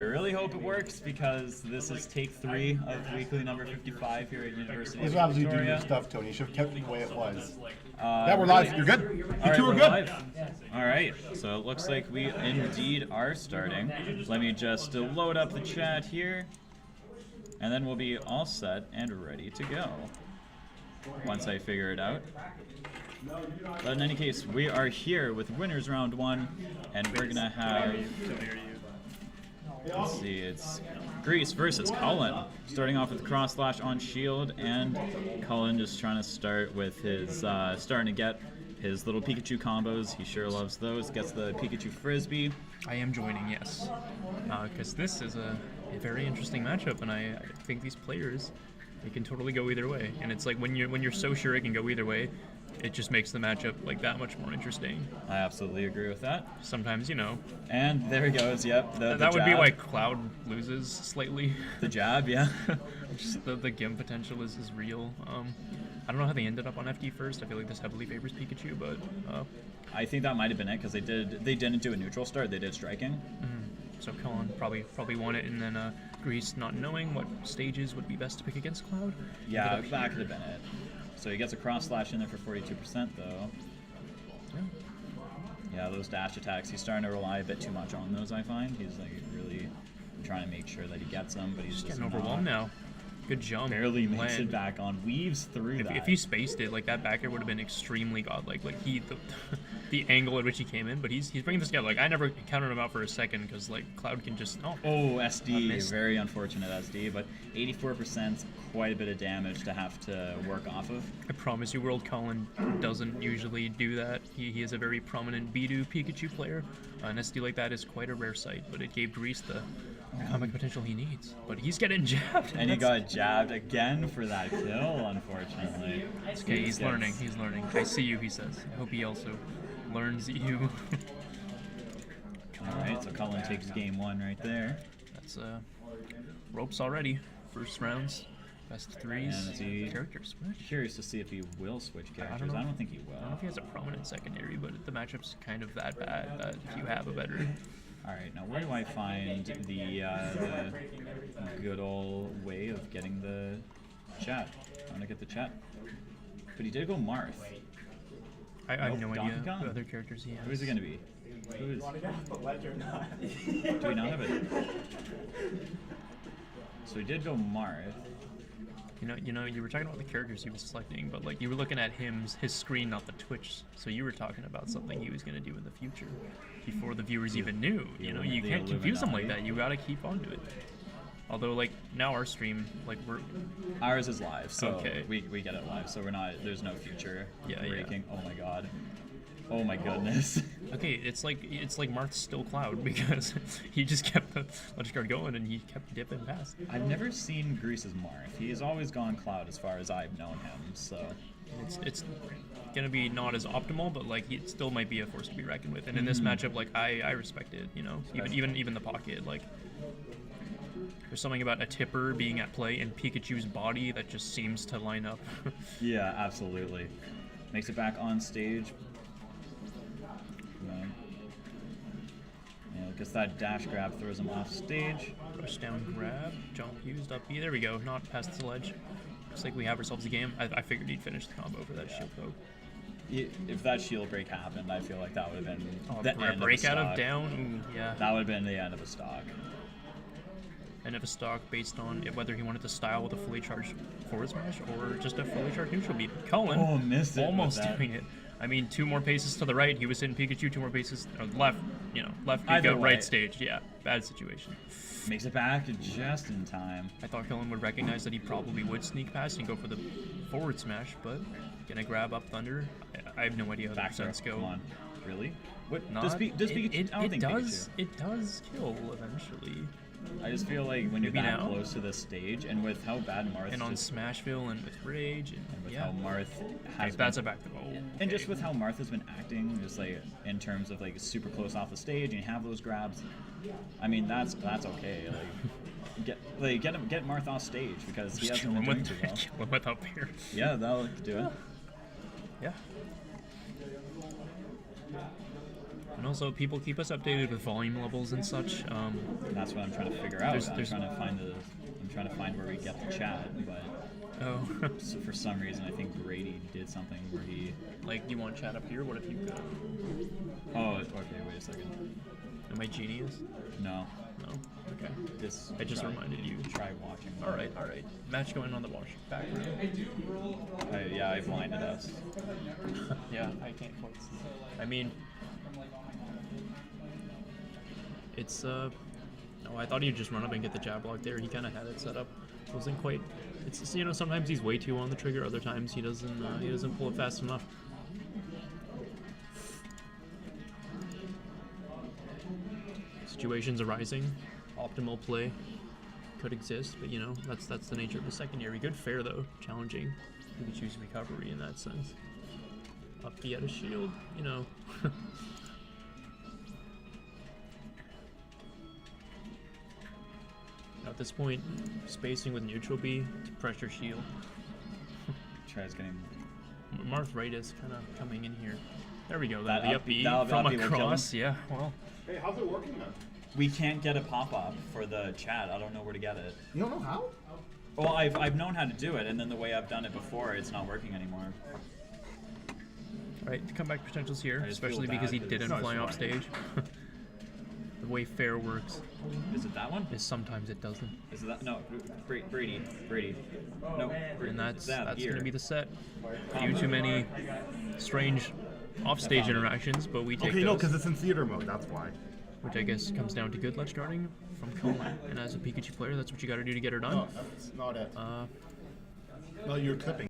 I really hope it works because this is take 3 of weekly number 55 here at University This of is obviously doing your Victoria. stuff, Tony. You should have kept it the way it was. Yeah, we're live. You're good. You two are good. Alright, so it looks like we indeed are starting. Let me just load up the chat here, and then we'll be all set and ready to go once I figure it out. But in any case, we are here with winners round 1, and we're gonna have, let's see, it's Grease versus Cullen, starting off with the cross slash on shield, and Cullen just trying to start with his, starting to get his little Pikachu combos. He sure loves those. Gets the Pikachu Frisbee. I am joining, yes, because this is a very interesting matchup, and I think these players, they can totally go either way. And it's like when you're so sure it can go either way, it just makes the matchup like that much more interesting. I absolutely agree with that. Sometimes, you know. And there he goes. Yep. The that would jab. be why Cloud loses slightly. The jab, yeah. Just the gimp potential is real. I don't know how they ended up on FD first. I feel like this heavily favors Pikachu, but I think that might have been it because they didn't do a neutral start. They did striking. So Cullen probably won it, and then Grease, not knowing what stages would be best to pick against Cloud. Yeah, that could have been it. So he gets a cross slash in there for 42% though. Yeah, those dash attacks, he's starting to rely a bit too much on those, I find. He's like really trying to make sure that he gets them, but he's just getting overwhelmed now. Good jump. Barely makes it back on. Weaves through that. If he spaced it, like that back air would have been extremely godlike. Like the angle at which he came in, but he's bringing this together. Like I never counted him out for a second because like Cloud can just SD, very unfortunate SD, but 84%, quite a bit of damage to have to work off of. I promise you, World Cullen doesn't usually do that. He is a very prominent Bidoof Pikachu player. An SD like that is quite a rare sight, but it gave Grease the comic potential he needs. But he's getting jabbed. And he got jabbed again for that kill, unfortunately. It's okay, he's learning. He's learning. I see you, he says. I hope he also learns you. Alright, so Cullen takes game 1 right there. That's ropes already. First rounds. Best threes. Character switch. Curious to see if he will switch characters. I don't think he will. I don't know if he has a prominent secondary, but the matchup's kind of that bad that if you have a better. Alright, now where do I find the good old way of getting the chat? I want to get the chat. But he did go Marth. I have no idea what other characters he has. Who is it going to be? Who is? Do we not have it? So he did go Marth. You know, you were talking about the characters he was selecting, but like you were looking at his screen, not the Twitch. So you were talking about something he was going to do in the future, before the viewers even knew. You know, you can't confuse them like that. You got to keep on to it. Although, like now our stream, like ours is live, so okay. we get it live. So we're not. There's no future breaking. Yeah. Oh my god. Oh my goodness. Okay, it's like Marth's still Cloud because he just kept the ledge guard going and he kept dipping past. I've never seen Grease's Marth. He's always gone Cloud as far as I've known him. So it's gonna be not as optimal, but like it still might be a force to be reckoned with. And in this matchup, like I respect it. You know, even the pocket. Like there's something about a tipper being at play in Pikachu's body that just seems to line up. Yeah, absolutely. Makes it back on stage. Because that dash grab throws him off stage. Rush down grab, jump used up B. There we go, not past the ledge. Looks like we have ourselves a game. I figured he'd finish the combo for that shield poke. If that shield break happened, I feel like that would have been the end break of a stock. out of down, ooh, yeah. That would have been the end of a stock. End of a stock based on whether he wanted to style with a fully charged forward smash or just a fully charged neutral beat. Cullen missed it almost doing it. I mean, 2 more paces to the right, he was hitting Pikachu, 2 more paces left, left, Either go, way. right stage. Yeah, bad situation. Makes it back just in time. I thought Cullen would recognize that he probably would sneak past and go for the forward smash, but gonna grab up Thunder. I have no idea how the percents go. Come on. Really? What? Not, does Pikachu? I don't think Pikachu. It does kill eventually. I just feel like when you're Maybe that now? close to the stage, and with how bad Marth And on just, Smashville and with Rage and with yeah. how Marth has That's been, a back to goal. and just with how Marth has been acting, just like in terms of like super close off the stage, and you have those grabs. I mean, that's okay. Like get Marth off stage because he hasn't been doing too well. Kill him with up here. Yeah, that'll do it. Yeah. also, people keep us updated with volume levels and such. That's what I'm trying to figure out. There's- I'm trying to find where we get the chat, but Oh, so for some reason I think Brady did something where he. like, you want chat up here? What if you go? Oh, okay. Wait a second. Am I genius? No. No? Okay. This. I just try- reminded you. Try watching. Alright. Match going on the background. Yeah, I blinded us. Yeah, I can't quite see. I mean, it's, oh, I thought he'd just run up and get the jab block there. He kind of had it set up. Wasn't quite, it's, you know, sometimes he's way too on the trigger, other times he doesn't pull it fast enough. Situations arising, optimal play could exist, but you know, that's the nature of the secondary. Good fair though, challenging Pikachu's recovery in that sense. Up B at a shield, you know. At this point, spacing with neutral B to pressure shield. Tries getting. Marth right is kind of coming in here. There we go. That The up B that from up B will kill him. across. Yeah, well, Hey, how's it working then? We can't get a pop-up for the chat. I don't know where to get it. You don't know how? Well, I've known how to do it, and then the way I've done it before, it's not working anymore. right. Comeback potentials here, I just feel especially because he bad 'cause- didn't No, it's fly off fine. stage. The way fair works Is it that one? is sometimes it doesn't, Is it that? No, Brady. No, and that's here. gonna be the set. Few too many strange off-stage found it. interactions, but we take Okay, no, those, because it's in theater mode, that's why. which I guess comes down to good ledge guarding from Cullen. And as a Pikachu player, that's what you got to do to get her done. No, that's not it. Uh, No, you're clipping.